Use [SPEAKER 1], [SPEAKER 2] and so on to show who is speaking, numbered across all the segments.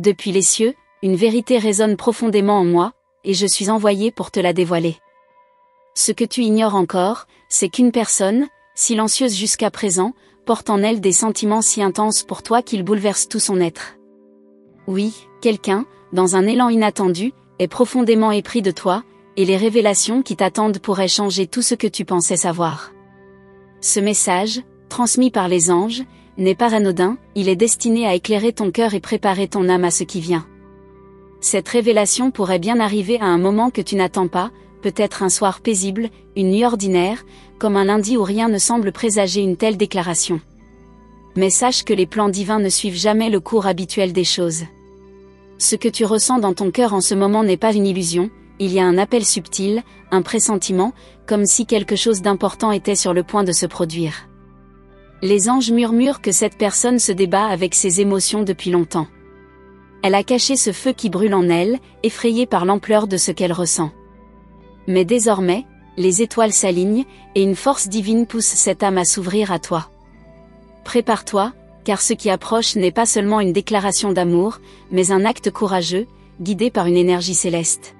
[SPEAKER 1] Depuis les cieux, une vérité résonne profondément en moi, et je suis envoyé pour te la dévoiler. Ce que tu ignores encore, c'est qu'une personne, silencieuse jusqu'à présent, porte en elle des sentiments si intenses pour toi qu'ils bouleversent tout son être. Oui, quelqu'un, dans un élan inattendu, est profondément épris de toi, et les révélations qui t'attendent pourraient changer tout ce que tu pensais savoir. Ce message, transmis par les anges, n'est pas anodin, il est destiné à éclairer ton cœur et préparer ton âme à ce qui vient. Cette révélation pourrait bien arriver à un moment que tu n'attends pas, peut-être un soir paisible, une nuit ordinaire, comme un lundi où rien ne semble présager une telle déclaration. Mais sache que les plans divins ne suivent jamais le cours habituel des choses. Ce que tu ressens dans ton cœur en ce moment n'est pas une illusion, il y a un appel subtil, un pressentiment, comme si quelque chose d'important était sur le point de se produire. Les anges murmurent que cette personne se débat avec ses émotions depuis longtemps. Elle a caché ce feu qui brûle en elle, effrayée par l'ampleur de ce qu'elle ressent. Mais désormais, les étoiles s'alignent, et une force divine pousse cette âme à s'ouvrir à toi. Prépare-toi, car ce qui approche n'est pas seulement une déclaration d'amour, mais un acte courageux, guidé par une énergie céleste.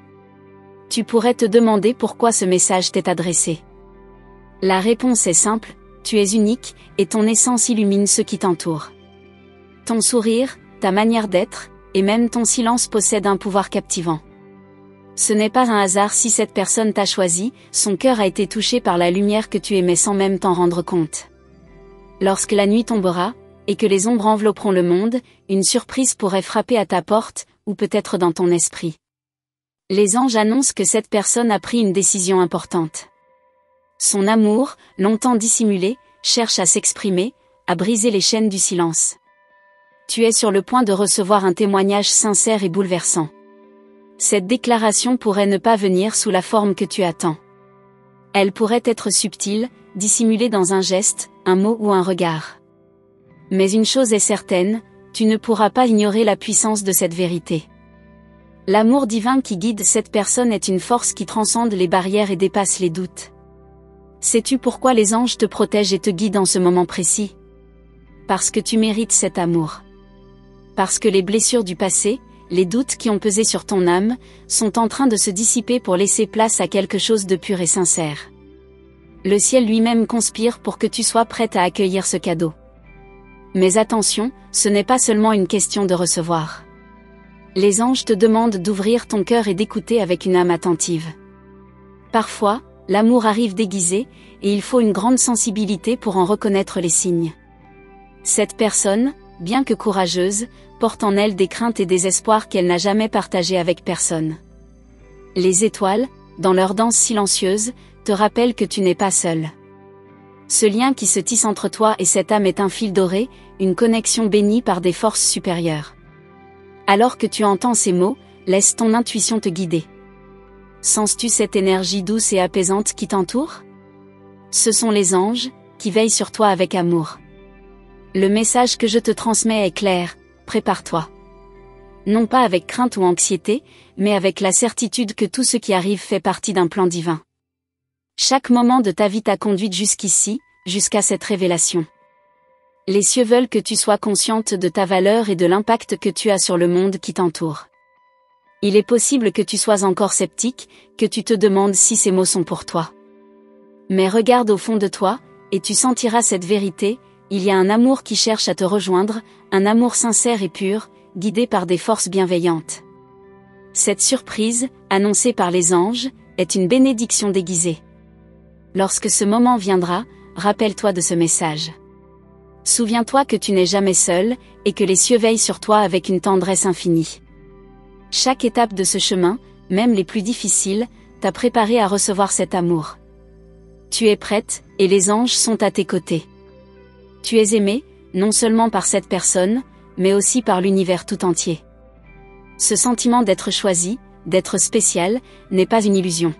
[SPEAKER 1] Tu pourrais te demander pourquoi ce message t'est adressé. La réponse est simple, tu es unique, et ton essence illumine ceux qui t'entourent. Ton sourire, ta manière d'être, et même ton silence possèdent un pouvoir captivant. Ce n'est pas un hasard si cette personne t'a choisi, son cœur a été touché par la lumière que tu aimais sans même t'en rendre compte. Lorsque la nuit tombera, et que les ombres envelopperont le monde, une surprise pourrait frapper à ta porte, ou peut-être dans ton esprit. Les anges annoncent que cette personne a pris une décision importante. Son amour, longtemps dissimulé, cherche à s'exprimer, à briser les chaînes du silence. Tu es sur le point de recevoir un témoignage sincère et bouleversant. Cette déclaration pourrait ne pas venir sous la forme que tu attends. Elle pourrait être subtile, dissimulée dans un geste, un mot ou un regard. Mais une chose est certaine, tu ne pourras pas ignorer la puissance de cette vérité. L'amour divin qui guide cette personne est une force qui transcende les barrières et dépasse les doutes. Sais-tu pourquoi les anges te protègent et te guident en ce moment précis? Parce que tu mérites cet amour. Parce que les blessures du passé, les doutes qui ont pesé sur ton âme, sont en train de se dissiper pour laisser place à quelque chose de pur et sincère. Le ciel lui-même conspire pour que tu sois prête à accueillir ce cadeau. Mais attention, ce n'est pas seulement une question de recevoir. Les anges te demandent d'ouvrir ton cœur et d'écouter avec une âme attentive. Parfois, l'amour arrive déguisé, et il faut une grande sensibilité pour en reconnaître les signes. Cette personne, bien que courageuse, porte en elle des craintes et des espoirs qu'elle n'a jamais partagés avec personne. Les étoiles, dans leur danse silencieuse, te rappellent que tu n'es pas seul. Ce lien qui se tisse entre toi et cette âme est un fil doré, une connexion bénie par des forces supérieures. Alors que tu entends ces mots, laisse ton intuition te guider. Sens-tu cette énergie douce et apaisante qui t'entoure? Ce sont les anges, qui veillent sur toi avec amour. Le message que je te transmets est clair, prépare-toi. Non pas avec crainte ou anxiété, mais avec la certitude que tout ce qui arrive fait partie d'un plan divin. Chaque moment de ta vie t'a conduite jusqu'ici, jusqu'à cette révélation. Les cieux veulent que tu sois consciente de ta valeur et de l'impact que tu as sur le monde qui t'entoure. Il est possible que tu sois encore sceptique, que tu te demandes si ces mots sont pour toi. Mais regarde au fond de toi, et tu sentiras cette vérité, il y a un amour qui cherche à te rejoindre, un amour sincère et pur, guidé par des forces bienveillantes. Cette surprise, annoncée par les anges, est une bénédiction déguisée. Lorsque ce moment viendra, rappelle-toi de ce message. Souviens-toi que tu n'es jamais seul, et que les cieux veillent sur toi avec une tendresse infinie. Chaque étape de ce chemin, même les plus difficiles, t'a préparé à recevoir cet amour. Tu es prête, et les anges sont à tes côtés. Tu es aimé, non seulement par cette personne, mais aussi par l'univers tout entier. Ce sentiment d'être choisi, d'être spécial, n'est pas une illusion.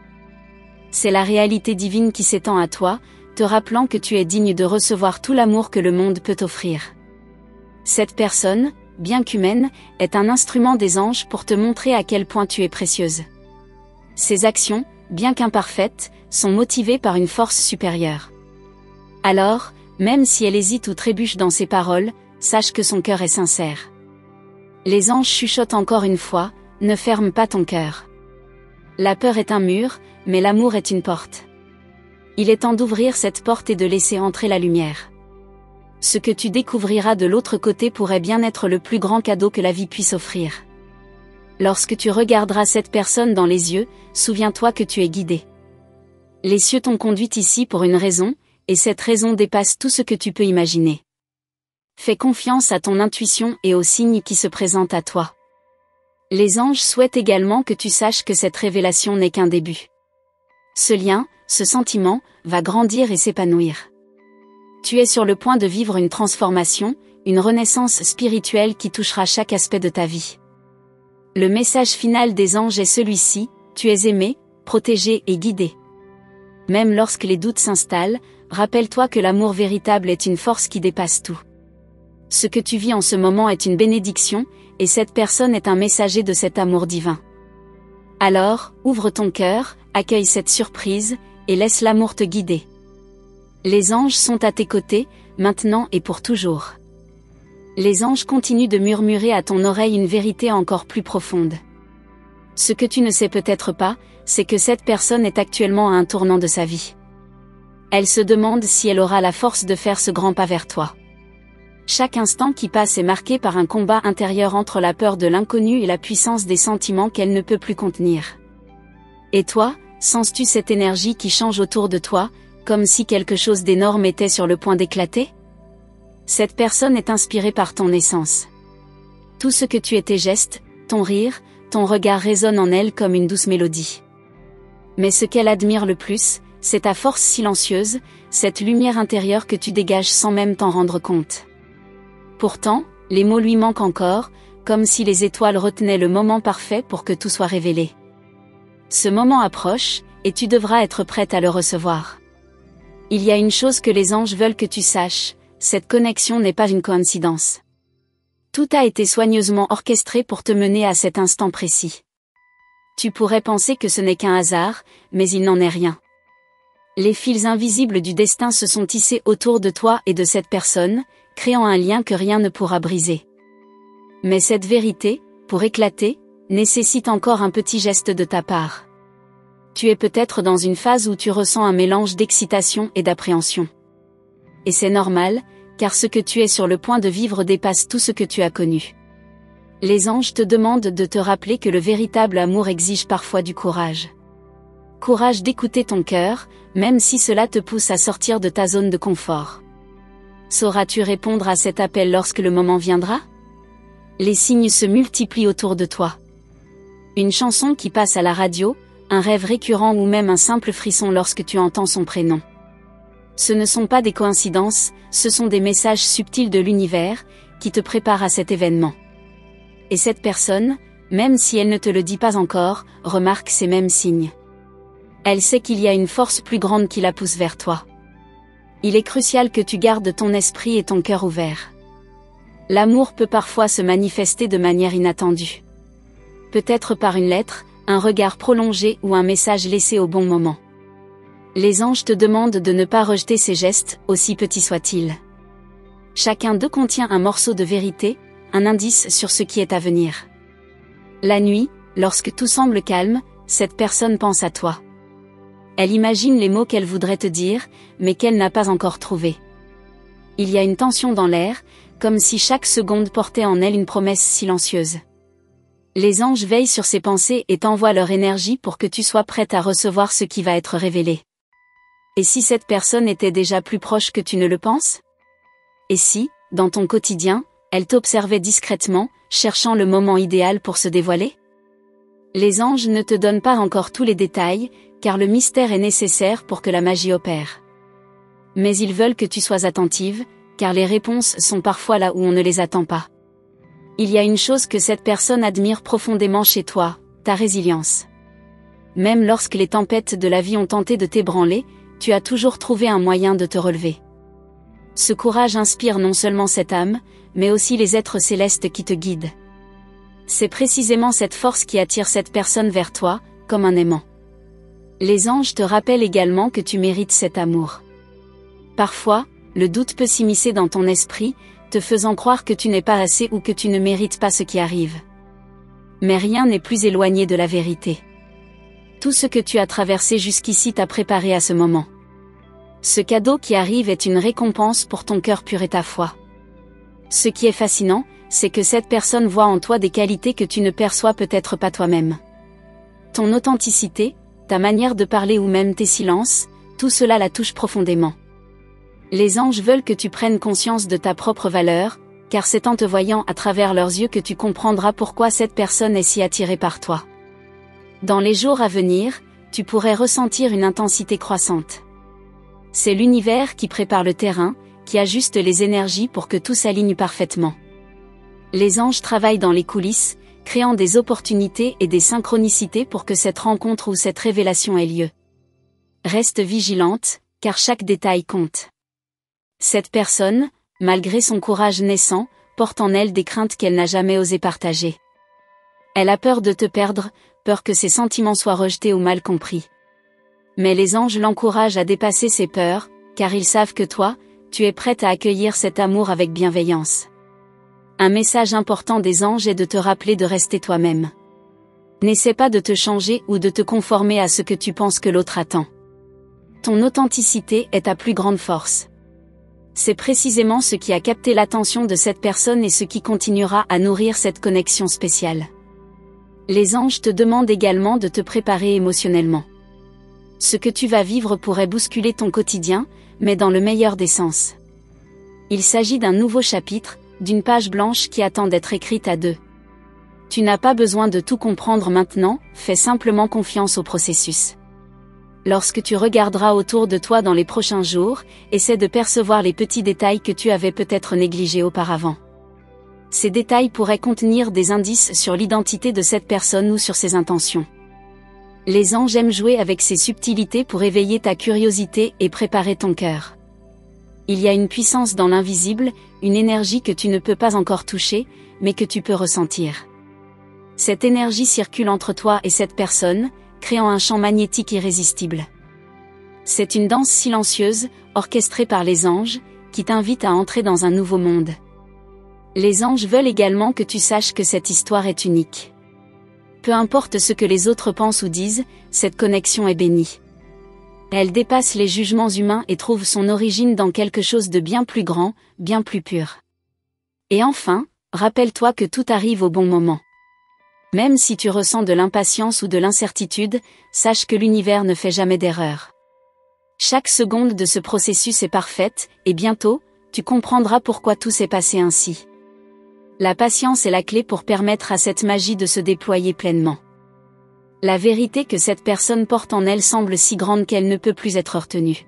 [SPEAKER 1] C'est la réalité divine qui s'étend à toi, te rappelant que tu es digne de recevoir tout l'amour que le monde peut t'offrir. Cette personne, bien qu'humaine, est un instrument des anges pour te montrer à quel point tu es précieuse. Ses actions, bien qu'imparfaites, sont motivées par une force supérieure. Alors, même si elle hésite ou trébuche dans ses paroles, sache que son cœur est sincère. Les anges chuchotent encore une fois, ne ferme pas ton cœur. La peur est un mur, mais l'amour est une porte. Il est temps d'ouvrir cette porte et de laisser entrer la lumière. Ce que tu découvriras de l'autre côté pourrait bien être le plus grand cadeau que la vie puisse offrir. Lorsque tu regarderas cette personne dans les yeux, souviens-toi que tu es guidé. Les cieux t'ont conduit ici pour une raison, et cette raison dépasse tout ce que tu peux imaginer. Fais confiance à ton intuition et aux signes qui se présentent à toi. Les anges souhaitent également que tu saches que cette révélation n'est qu'un début. Ce lien, ce sentiment, va grandir et s'épanouir. Tu es sur le point de vivre une transformation, une renaissance spirituelle qui touchera chaque aspect de ta vie. Le message final des anges est celui-ci, tu es aimé, protégé et guidé. Même lorsque les doutes s'installent, rappelle-toi que l'amour véritable est une force qui dépasse tout. Ce que tu vis en ce moment est une bénédiction, et cette personne est un messager de cet amour divin. Alors, ouvre ton cœur, accueille cette surprise, et laisse l'amour te guider. Les anges sont à tes côtés, maintenant et pour toujours. Les anges continuent de murmurer à ton oreille une vérité encore plus profonde. Ce que tu ne sais peut-être pas, c'est que cette personne est actuellement à un tournant de sa vie. Elle se demande si elle aura la force de faire ce grand pas vers toi. Chaque instant qui passe est marqué par un combat intérieur entre la peur de l'inconnu et la puissance des sentiments qu'elle ne peut plus contenir. Et toi, sens-tu cette énergie qui change autour de toi, comme si quelque chose d'énorme était sur le point d'éclater? Cette personne est inspirée par ton essence. Tout ce que tu es, tes gestes, ton rire, ton regard résonne en elle comme une douce mélodie. Mais ce qu'elle admire le plus, c'est ta force silencieuse, cette lumière intérieure que tu dégages sans même t'en rendre compte. Pourtant, les mots lui manquent encore, comme si les étoiles retenaient le moment parfait pour que tout soit révélé. Ce moment approche, et tu devras être prête à le recevoir. Il y a une chose que les anges veulent que tu saches, cette connexion n'est pas une coïncidence. Tout a été soigneusement orchestré pour te mener à cet instant précis. Tu pourrais penser que ce n'est qu'un hasard, mais il n'en est rien. Les fils invisibles du destin se sont tissés autour de toi et de cette personne, créant un lien que rien ne pourra briser. Mais cette vérité, pour éclater, nécessite encore un petit geste de ta part. Tu es peut-être dans une phase où tu ressens un mélange d'excitation et d'appréhension. Et c'est normal, car ce que tu es sur le point de vivre dépasse tout ce que tu as connu. Les anges te demandent de te rappeler que le véritable amour exige parfois du courage. Courage d'écouter ton cœur, même si cela te pousse à sortir de ta zone de confort. Sauras-tu répondre à cet appel lorsque le moment viendra? Les signes se multiplient autour de toi. Une chanson qui passe à la radio, un rêve récurrent ou même un simple frisson lorsque tu entends son prénom. Ce ne sont pas des coïncidences, ce sont des messages subtils de l'univers, qui te préparent à cet événement. Et cette personne, même si elle ne te le dit pas encore, remarque ces mêmes signes. Elle sait qu'il y a une force plus grande qui la pousse vers toi. Il est crucial que tu gardes ton esprit et ton cœur ouverts. L'amour peut parfois se manifester de manière inattendue. Peut-être par une lettre, un regard prolongé ou un message laissé au bon moment. Les anges te demandent de ne pas rejeter ces gestes, aussi petits soient-ils. Chacun d'eux contient un morceau de vérité, un indice sur ce qui est à venir. La nuit, lorsque tout semble calme, cette personne pense à toi. Elle imagine les mots qu'elle voudrait te dire, mais qu'elle n'a pas encore trouvés. Il y a une tension dans l'air, comme si chaque seconde portait en elle une promesse silencieuse. Les anges veillent sur ses pensées et t'envoient leur énergie pour que tu sois prête à recevoir ce qui va être révélé. Et si cette personne était déjà plus proche que tu ne le penses? Et si, dans ton quotidien, elle t'observait discrètement, cherchant le moment idéal pour se dévoiler? Les anges ne te donnent pas encore tous les détails, car le mystère est nécessaire pour que la magie opère. Mais ils veulent que tu sois attentive, car les réponses sont parfois là où on ne les attend pas. Il y a une chose que cette personne admire profondément chez toi, ta résilience. Même lorsque les tempêtes de la vie ont tenté de t'ébranler, tu as toujours trouvé un moyen de te relever. Ce courage inspire non seulement cette âme, mais aussi les êtres célestes qui te guident. C'est précisément cette force qui attire cette personne vers toi, comme un aimant. Les anges te rappellent également que tu mérites cet amour. Parfois, le doute peut s'immiscer dans ton esprit, te faisant croire que tu n'es pas assez ou que tu ne mérites pas ce qui arrive. Mais rien n'est plus éloigné de la vérité. Tout ce que tu as traversé jusqu'ici t'a préparé à ce moment. Ce cadeau qui arrive est une récompense pour ton cœur pur et ta foi. Ce qui est fascinant, c'est que cette personne voit en toi des qualités que tu ne perçois peut-être pas toi-même. Ton authenticité, ta manière de parler ou même tes silences, tout cela la touche profondément. Les anges veulent que tu prennes conscience de ta propre valeur, car c'est en te voyant à travers leurs yeux que tu comprendras pourquoi cette personne est si attirée par toi. Dans les jours à venir, tu pourrais ressentir une intensité croissante. C'est l'univers qui prépare le terrain, qui ajuste les énergies pour que tout s'aligne parfaitement. Les anges travaillent dans les coulisses, créant des opportunités et des synchronicités pour que cette rencontre ou cette révélation ait lieu. Reste vigilante, car chaque détail compte. Cette personne, malgré son courage naissant, porte en elle des craintes qu'elle n'a jamais osé partager. Elle a peur de te perdre, peur que ses sentiments soient rejetés ou mal compris. Mais les anges l'encouragent à dépasser ses peurs, car ils savent que toi, tu es prête à accueillir cet amour avec bienveillance. Un message important des anges est de te rappeler de rester toi-même. N'essaie pas de te changer ou de te conformer à ce que tu penses que l'autre attend. Ton authenticité est ta plus grande force. C'est précisément ce qui a capté l'attention de cette personne et ce qui continuera à nourrir cette connexion spéciale. Les anges te demandent également de te préparer émotionnellement. Ce que tu vas vivre pourrait bousculer ton quotidien, mais dans le meilleur des sens. Il s'agit d'un nouveau chapitre, d'une page blanche qui attend d'être écrite à deux. Tu n'as pas besoin de tout comprendre maintenant, fais simplement confiance au processus. Lorsque tu regarderas autour de toi dans les prochains jours, essaie de percevoir les petits détails que tu avais peut-être négligés auparavant. Ces détails pourraient contenir des indices sur l'identité de cette personne ou sur ses intentions. Les anges aiment jouer avec ces subtilités pour éveiller ta curiosité et préparer ton cœur. Il y a une puissance dans l'invisible, une énergie que tu ne peux pas encore toucher, mais que tu peux ressentir. Cette énergie circule entre toi et cette personne, créant un champ magnétique irrésistible. C'est une danse silencieuse, orchestrée par les anges, qui t'invite à entrer dans un nouveau monde. Les anges veulent également que tu saches que cette histoire est unique. Peu importe ce que les autres pensent ou disent, cette connexion est bénie. Elle dépasse les jugements humains et trouve son origine dans quelque chose de bien plus grand, bien plus pur. Et enfin, rappelle-toi que tout arrive au bon moment. Même si tu ressens de l'impatience ou de l'incertitude, sache que l'univers ne fait jamais d'erreur. Chaque seconde de ce processus est parfaite, et bientôt, tu comprendras pourquoi tout s'est passé ainsi. La patience est la clé pour permettre à cette magie de se déployer pleinement. La vérité que cette personne porte en elle semble si grande qu'elle ne peut plus être retenue.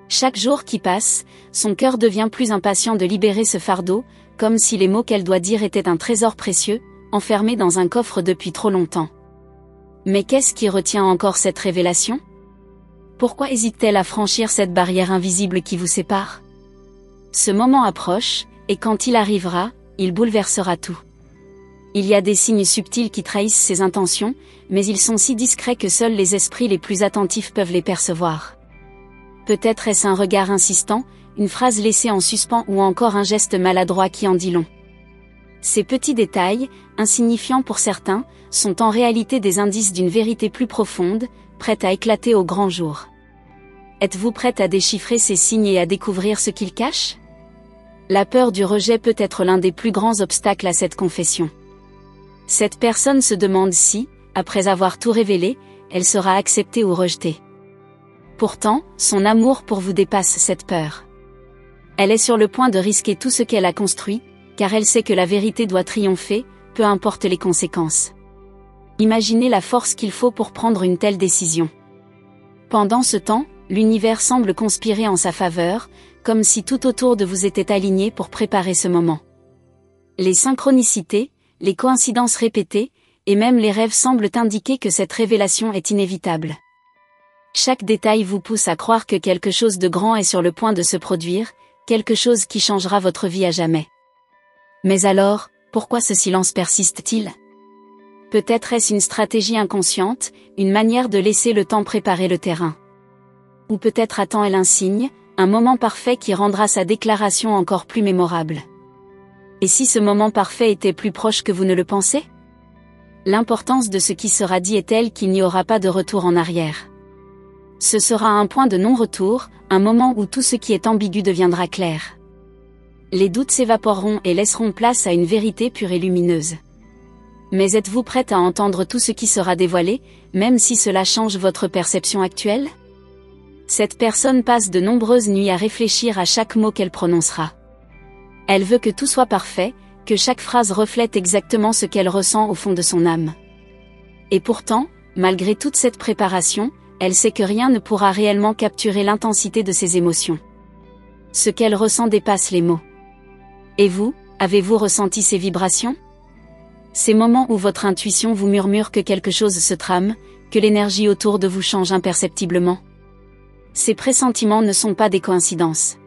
[SPEAKER 1] Chaque jour qui passe, son cœur devient plus impatient de libérer ce fardeau, comme si les mots qu'elle doit dire étaient un trésor précieux, enfermé dans un coffre depuis trop longtemps. Mais qu'est-ce qui retient encore cette révélation ? Pourquoi hésite-t-elle à franchir cette barrière invisible qui vous sépare ? Ce moment approche, et quand il arrivera, il bouleversera tout. Il y a des signes subtils qui trahissent ses intentions, mais ils sont si discrets que seuls les esprits les plus attentifs peuvent les percevoir. Peut-être est-ce un regard insistant, une phrase laissée en suspens ou encore un geste maladroit qui en dit long. Ces petits détails, insignifiants pour certains, sont en réalité des indices d'une vérité plus profonde, prête à éclater au grand jour. Êtes-vous prête à déchiffrer ces signes et à découvrir ce qu'ils cachent ? La peur du rejet peut être l'un des plus grands obstacles à cette confession. Cette personne se demande si, après avoir tout révélé, elle sera acceptée ou rejetée. Pourtant, son amour pour vous dépasse cette peur. Elle est sur le point de risquer tout ce qu'elle a construit, car elle sait que la vérité doit triompher, peu importe les conséquences. Imaginez la force qu'il faut pour prendre une telle décision. Pendant ce temps, l'univers semble conspirer en sa faveur, comme si tout autour de vous était aligné pour préparer ce moment. Les synchronicités, les coïncidences répétées, et même les rêves semblent indiquer que cette révélation est inévitable. Chaque détail vous pousse à croire que quelque chose de grand est sur le point de se produire, quelque chose qui changera votre vie à jamais. Mais alors, pourquoi ce silence persiste-t-il ? Peut-être est-ce une stratégie inconsciente, une manière de laisser le temps préparer le terrain. Ou peut-être attend-elle un signe, un moment parfait qui rendra sa déclaration encore plus mémorable. Et si ce moment parfait était plus proche que vous ne le pensez? L'importance de ce qui sera dit est telle qu'il n'y aura pas de retour en arrière. Ce sera un point de non-retour, un moment où tout ce qui est ambigu deviendra clair. Les doutes s'évaporeront et laisseront place à une vérité pure et lumineuse. Mais êtes-vous prête à entendre tout ce qui sera dévoilé, même si cela change votre perception actuelle? Cette personne passe de nombreuses nuits à réfléchir à chaque mot qu'elle prononcera. Elle veut que tout soit parfait, que chaque phrase reflète exactement ce qu'elle ressent au fond de son âme. Et pourtant, malgré toute cette préparation, elle sait que rien ne pourra réellement capturer l'intensité de ses émotions. Ce qu'elle ressent dépasse les mots. Et vous, avez-vous ressenti ces vibrations? Ces moments où votre intuition vous murmure que quelque chose se trame, que l'énergie autour de vous change imperceptiblement. Ces pressentiments ne sont pas des coïncidences.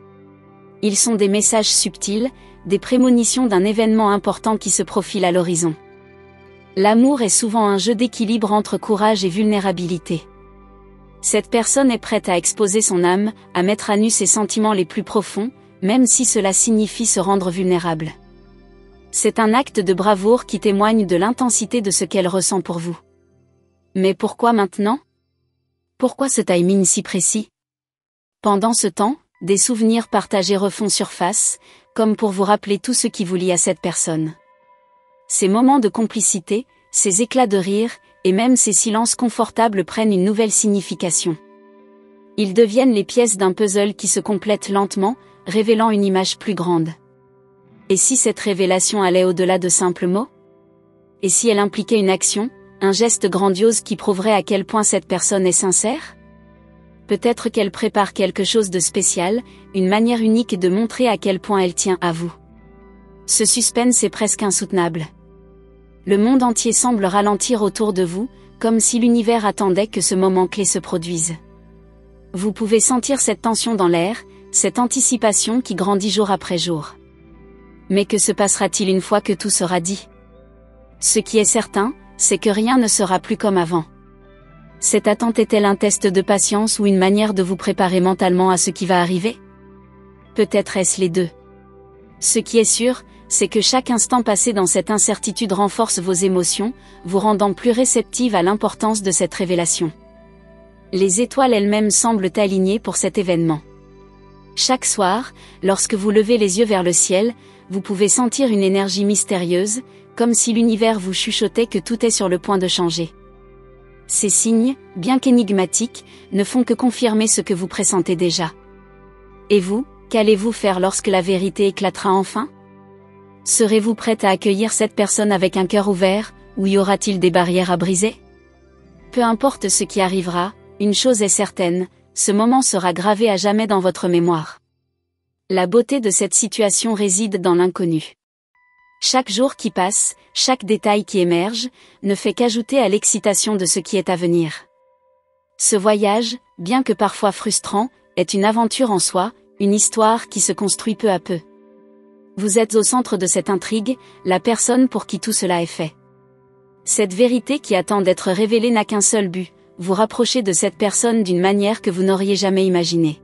[SPEAKER 1] Ils sont des messages subtils, des prémonitions d'un événement important qui se profile à l'horizon. L'amour est souvent un jeu d'équilibre entre courage et vulnérabilité. Cette personne est prête à exposer son âme, à mettre à nu ses sentiments les plus profonds, même si cela signifie se rendre vulnérable. C'est un acte de bravoure qui témoigne de l'intensité de ce qu'elle ressent pour vous. Mais pourquoi maintenant? Pourquoi ce timing si précis? Pendant ce temps, des souvenirs partagés refont surface, comme pour vous rappeler tout ce qui vous lie à cette personne. Ces moments de complicité, ces éclats de rire, et même ces silences confortables prennent une nouvelle signification. Ils deviennent les pièces d'un puzzle qui se complètent lentement, révélant une image plus grande. Et si cette révélation allait au-delà de simples mots? Et si elle impliquait une action, un geste grandiose qui prouverait à quel point cette personne est sincère? Peut-être qu'elle prépare quelque chose de spécial, une manière unique de montrer à quel point elle tient à vous. Ce suspense est presque insoutenable. Le monde entier semble ralentir autour de vous, comme si l'univers attendait que ce moment clé se produise. Vous pouvez sentir cette tension dans l'air, cette anticipation qui grandit jour après jour. Mais que se passera-t-il une fois que tout sera dit? Ce qui est certain, c'est que rien ne sera plus comme avant. Cette attente est-elle un test de patience ou une manière de vous préparer mentalement à ce qui va arriver? Peut-être est-ce les deux. Ce qui est sûr, c'est que chaque instant passé dans cette incertitude renforce vos émotions, vous rendant plus réceptive à l'importance de cette révélation. Les étoiles elles-mêmes semblent alignées pour cet événement. Chaque soir, lorsque vous levez les yeux vers le ciel, vous pouvez sentir une énergie mystérieuse, comme si l'univers vous chuchotait que tout est sur le point de changer. Ces signes, bien qu'énigmatiques, ne font que confirmer ce que vous pressentez déjà. Et vous, qu'allez-vous faire lorsque la vérité éclatera enfin? Serez-vous prête à accueillir cette personne avec un cœur ouvert, ou y aura-t-il des barrières à briser? Peu importe ce qui arrivera, une chose est certaine, ce moment sera gravé à jamais dans votre mémoire. La beauté de cette situation réside dans l'inconnu. Chaque jour qui passe, chaque détail qui émerge, ne fait qu'ajouter à l'excitation de ce qui est à venir. Ce voyage, bien que parfois frustrant, est une aventure en soi, une histoire qui se construit peu à peu. Vous êtes au centre de cette intrigue, la personne pour qui tout cela est fait. Cette vérité qui attend d'être révélée n'a qu'un seul but, vous rapprocher de cette personne d'une manière que vous n'auriez jamais imaginée.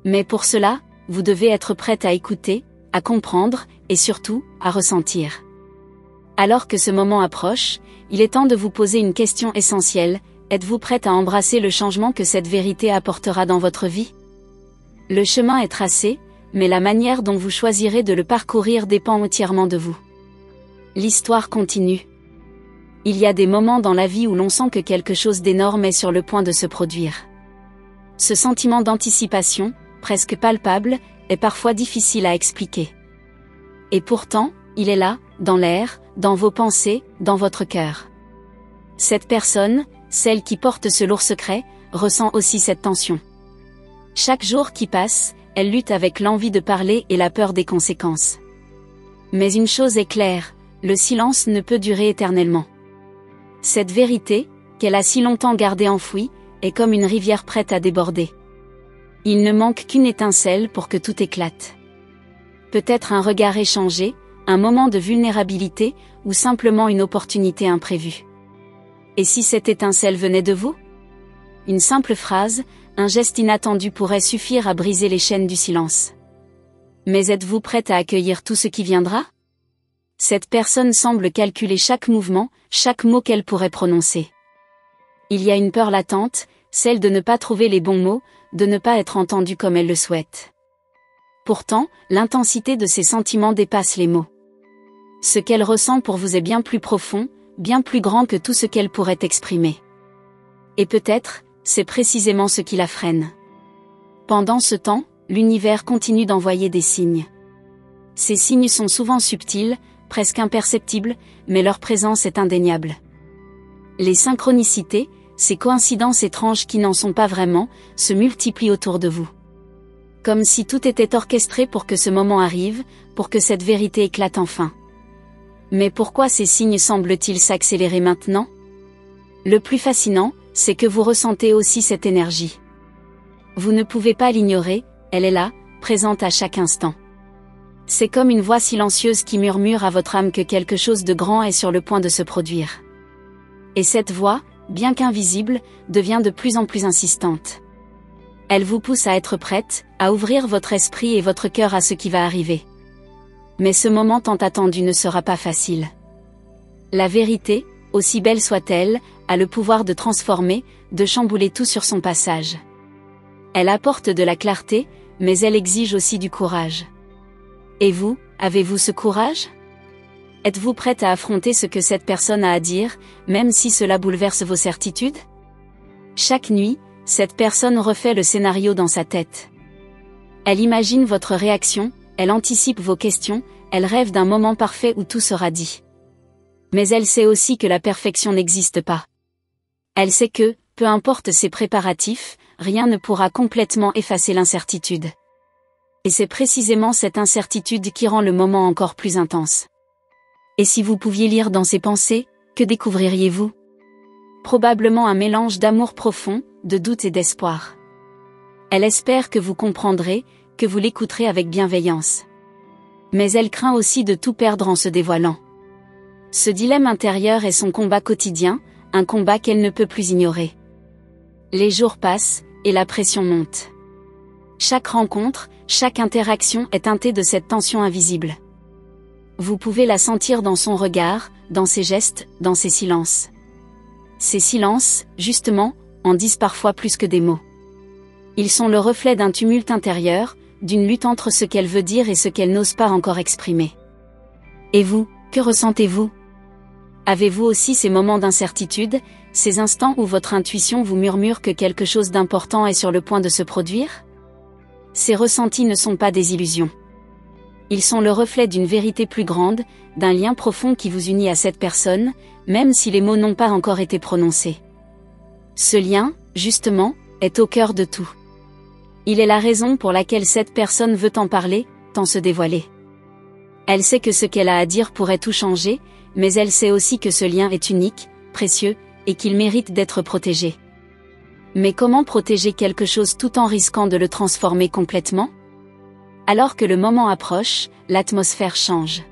[SPEAKER 1] Mais pour cela, vous devez être prête à écouter, à comprendre, et surtout, à ressentir. Alors que ce moment approche, il est temps de vous poser une question essentielle, êtes-vous prête à embrasser le changement que cette vérité apportera dans votre vie? Le chemin est tracé, mais la manière dont vous choisirez de le parcourir dépend entièrement de vous. L'histoire continue. Il y a des moments dans la vie où l'on sent que quelque chose d'énorme est sur le point de se produire. Ce sentiment d'anticipation, presque palpable, est parfois difficile à expliquer. Et pourtant, il est là, dans l'air, dans vos pensées, dans votre cœur. Cette personne, celle qui porte ce lourd secret, ressent aussi cette tension. Chaque jour qui passe, elle lutte avec l'envie de parler et la peur des conséquences. Mais une chose est claire, le silence ne peut durer éternellement. Cette vérité, qu'elle a si longtemps gardée enfouie, est comme une rivière prête à déborder. Il ne manque qu'une étincelle pour que tout éclate. Peut-être un regard échangé, un moment de vulnérabilité, ou simplement une opportunité imprévue. Et si cette étincelle venait de vous? Une simple phrase, un geste inattendu pourrait suffire à briser les chaînes du silence. Mais êtes-vous prête à accueillir tout ce qui viendra? Cette personne semble calculer chaque mouvement, chaque mot qu'elle pourrait prononcer. Il y a une peur latente, celle de ne pas trouver les bons mots, de ne pas être entendue comme elle le souhaite. Pourtant, l'intensité de ses sentiments dépasse les mots. Ce qu'elle ressent pour vous est bien plus profond, bien plus grand que tout ce qu'elle pourrait exprimer. Et peut-être, c'est précisément ce qui la freine. Pendant ce temps, l'univers continue d'envoyer des signes. Ces signes sont souvent subtils, presque imperceptibles, mais leur présence est indéniable. Les synchronicités, ces coïncidences étranges qui n'en sont pas vraiment, se multiplient autour de vous. Comme si tout était orchestré pour que ce moment arrive, pour que cette vérité éclate enfin. Mais pourquoi ces signes semblent-ils s'accélérer maintenant? Le plus fascinant, c'est que vous ressentez aussi cette énergie. Vous ne pouvez pas l'ignorer, elle est là, présente à chaque instant. C'est comme une voix silencieuse qui murmure à votre âme que quelque chose de grand est sur le point de se produire. Et cette voix, bien qu'invisible, devient de plus en plus insistante. Elle vous pousse à être prête, à ouvrir votre esprit et votre cœur à ce qui va arriver. Mais ce moment tant attendu ne sera pas facile. La vérité, aussi belle soit-elle, a le pouvoir de transformer, de chambouler tout sur son passage. Elle apporte de la clarté, mais elle exige aussi du courage. Et vous, avez-vous ce courage? Êtes-vous prête à affronter ce que cette personne a à dire, même si cela bouleverse vos certitudes? Chaque nuit, cette personne refait le scénario dans sa tête. Elle imagine votre réaction, elle anticipe vos questions, elle rêve d'un moment parfait où tout sera dit. Mais elle sait aussi que la perfection n'existe pas. Elle sait que, peu importe ses préparatifs, rien ne pourra complètement effacer l'incertitude. Et c'est précisément cette incertitude qui rend le moment encore plus intense. Et si vous pouviez lire dans ses pensées, que découvririez-vous? Probablement un mélange d'amour profond, de doute et d'espoir. Elle espère que vous comprendrez, que vous l'écouterez avec bienveillance. Mais elle craint aussi de tout perdre en se dévoilant. Ce dilemme intérieur est son combat quotidien, un combat qu'elle ne peut plus ignorer. Les jours passent, et la pression monte. Chaque rencontre, chaque interaction est teintée de cette tension invisible. Vous pouvez la sentir dans son regard, dans ses gestes, dans ses silences. Ces silences, justement, en disent parfois plus que des mots. Ils sont le reflet d'un tumulte intérieur, d'une lutte entre ce qu'elle veut dire et ce qu'elle n'ose pas encore exprimer. Et vous, que ressentez-vous? Avez-vous aussi ces moments d'incertitude, ces instants où votre intuition vous murmure que quelque chose d'important est sur le point de se produire? Ces ressentis ne sont pas des illusions. Ils sont le reflet d'une vérité plus grande, d'un lien profond qui vous unit à cette personne, même si les mots n'ont pas encore été prononcés. Ce lien, justement, est au cœur de tout. Il est la raison pour laquelle cette personne veut en parler, tant se dévoiler. Elle sait que ce qu'elle a à dire pourrait tout changer, mais elle sait aussi que ce lien est unique, précieux, et qu'il mérite d'être protégé. Mais comment protéger quelque chose tout en risquant de le transformer complètement? Alors que le moment approche, l'atmosphère change.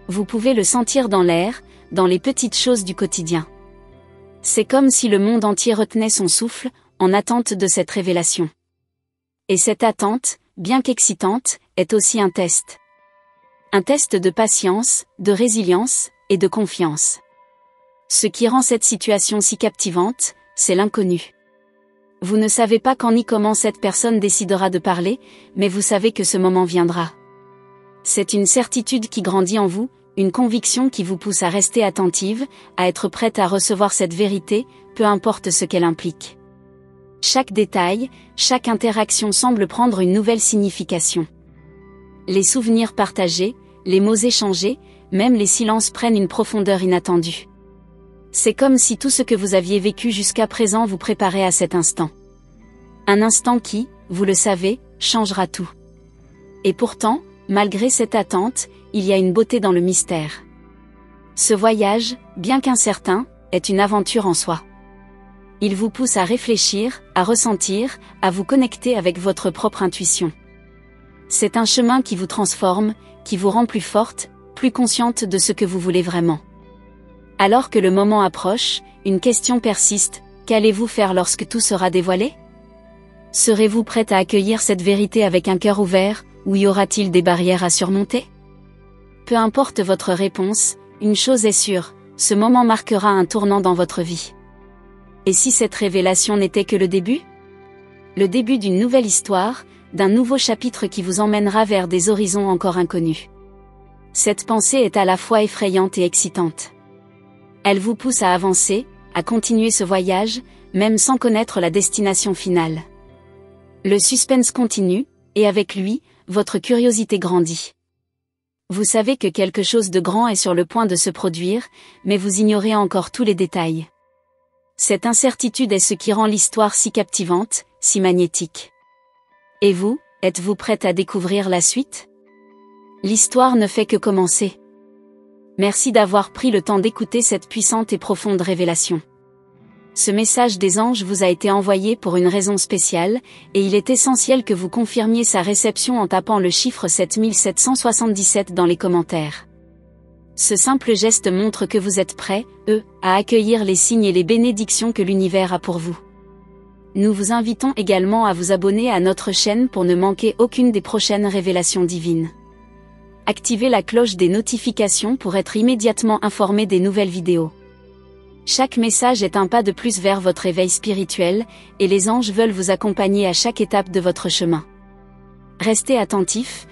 [SPEAKER 1] Vous pouvez le sentir dans l'air, dans les petites choses du quotidien. C'est comme si le monde entier retenait son souffle, en attente de cette révélation. Et cette attente, bien qu'excitante, est aussi un test. Un test de patience, de résilience, et de confiance. Ce qui rend cette situation si captivante, c'est l'inconnu. Vous ne savez pas quand ni comment cette personne décidera de parler, mais vous savez que ce moment viendra. C'est une certitude qui grandit en vous, une conviction qui vous pousse à rester attentive, à être prête à recevoir cette vérité, peu importe ce qu'elle implique. Chaque détail, chaque interaction semble prendre une nouvelle signification. Les souvenirs partagés, les mots échangés, même les silences prennent une profondeur inattendue. C'est comme si tout ce que vous aviez vécu jusqu'à présent vous préparait à cet instant. Un instant qui, vous le savez, changera tout. Et pourtant, malgré cette attente, il y a une beauté dans le mystère. Ce voyage, bien qu'incertain, est une aventure en soi. Il vous pousse à réfléchir, à ressentir, à vous connecter avec votre propre intuition. C'est un chemin qui vous transforme, qui vous rend plus forte, plus consciente de ce que vous voulez vraiment. Alors que le moment approche, une question persiste, qu'allez-vous faire lorsque tout sera dévoilé? Serez-vous prête à accueillir cette vérité avec un cœur ouvert, ou y aura-t-il des barrières à surmonter? Peu importe votre réponse, une chose est sûre, ce moment marquera un tournant dans votre vie. Et si cette révélation n'était que le début? Le début d'une nouvelle histoire, d'un nouveau chapitre qui vous emmènera vers des horizons encore inconnus. Cette pensée est à la fois effrayante et excitante. Elle vous pousse à avancer, à continuer ce voyage, même sans connaître la destination finale. Le suspense continue, et avec lui, votre curiosité grandit. Vous savez que quelque chose de grand est sur le point de se produire, mais vous ignorez encore tous les détails. Cette incertitude est ce qui rend l'histoire si captivante, si magnétique. Et vous, êtes-vous prête à découvrir la suite? L'histoire ne fait que commencer. Merci d'avoir pris le temps d'écouter cette puissante et profonde révélation. Ce message des anges vous a été envoyé pour une raison spéciale, et il est essentiel que vous confirmiez sa réception en tapant le chiffre 7777 dans les commentaires. Ce simple geste montre que vous êtes prêts, à accueillir les signes et les bénédictions que l'univers a pour vous. Nous vous invitons également à vous abonner à notre chaîne pour ne manquer aucune des prochaines révélations divines. Activez la cloche des notifications pour être immédiatement informé des nouvelles vidéos. Chaque message est un pas de plus vers votre éveil spirituel, et les anges veulent vous accompagner à chaque étape de votre chemin. Restez attentifs,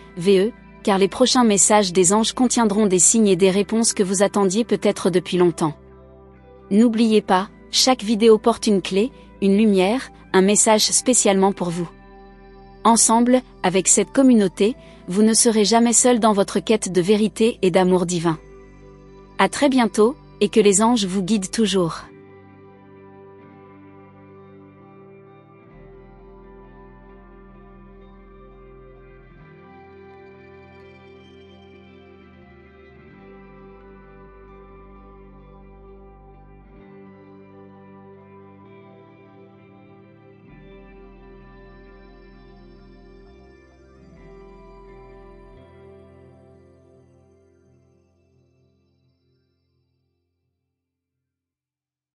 [SPEAKER 1] car les prochains messages des anges contiendront des signes et des réponses que vous attendiez peut-être depuis longtemps. N'oubliez pas, chaque vidéo porte une clé, une lumière, un message spécialement pour vous. Ensemble, avec cette communauté, vous ne serez jamais seul dans votre quête de vérité et d'amour divin. À très bientôt, et que les anges vous guident toujours.